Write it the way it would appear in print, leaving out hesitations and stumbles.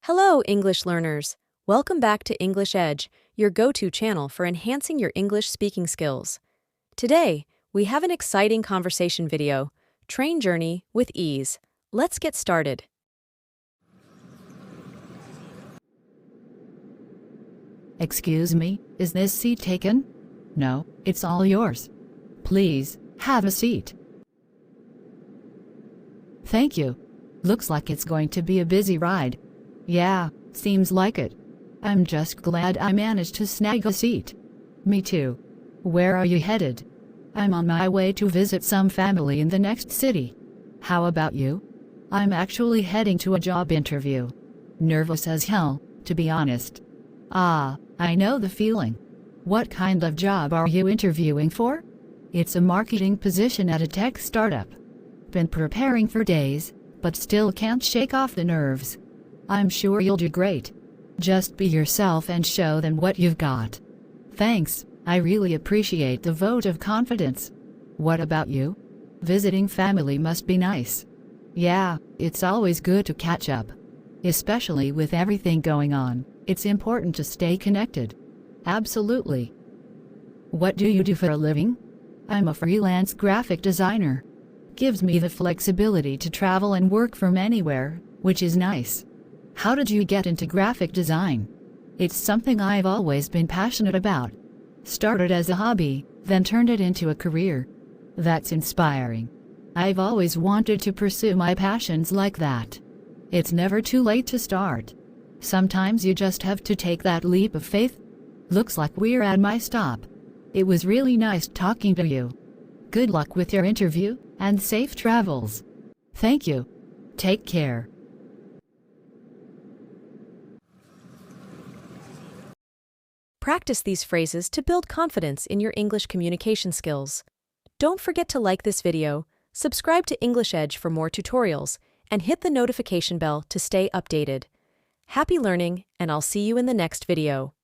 Hello, English learners. Welcome back to EnglishEdge, your go-to channel for enhancing your English speaking skills. Today, we have an exciting conversation video, Train Journey with Ease. Let's get started. Excuse me, is this seat taken? No, it's all yours. Please, have a seat. Thank you. Looks like it's going to be a busy ride. Yeah, seems like it. I'm just glad I managed to snag a seat. Me too. Where are you headed? I'm on my way to visit some family in the next city. How about you? I'm actually heading to a job interview. Nervous as hell, to be honest. Ah, I know the feeling. What kind of job are you interviewing for? It's a marketing position at a tech startup. Been preparing for days, but still can't shake off the nerves. I'm sure you'll do great. Just be yourself and show them what you've got. Thanks, I really appreciate the vote of confidence. What about you? Visiting family must be nice. Yeah, it's always good to catch up. Especially with everything going on, it's important to stay connected. Absolutely. What do you do for a living? I'm a freelance graphic designer. Gives me the flexibility to travel and work from anywhere, which is nice. How did you get into graphic design? It's something I've always been passionate about. Started as a hobby, then turned it into a career. That's inspiring. I've always wanted to pursue my passions like that. It's never too late to start. Sometimes you just have to take that leap of faith. Looks like we're at my stop. It was really nice talking to you. Good luck with your interview, and safe travels. Thank you. Take care. Practice these phrases to build confidence in your English communication skills. Don't forget to like this video, subscribe to EnglishEdge for more tutorials, and hit the notification bell to stay updated. Happy learning, and I'll see you in the next video.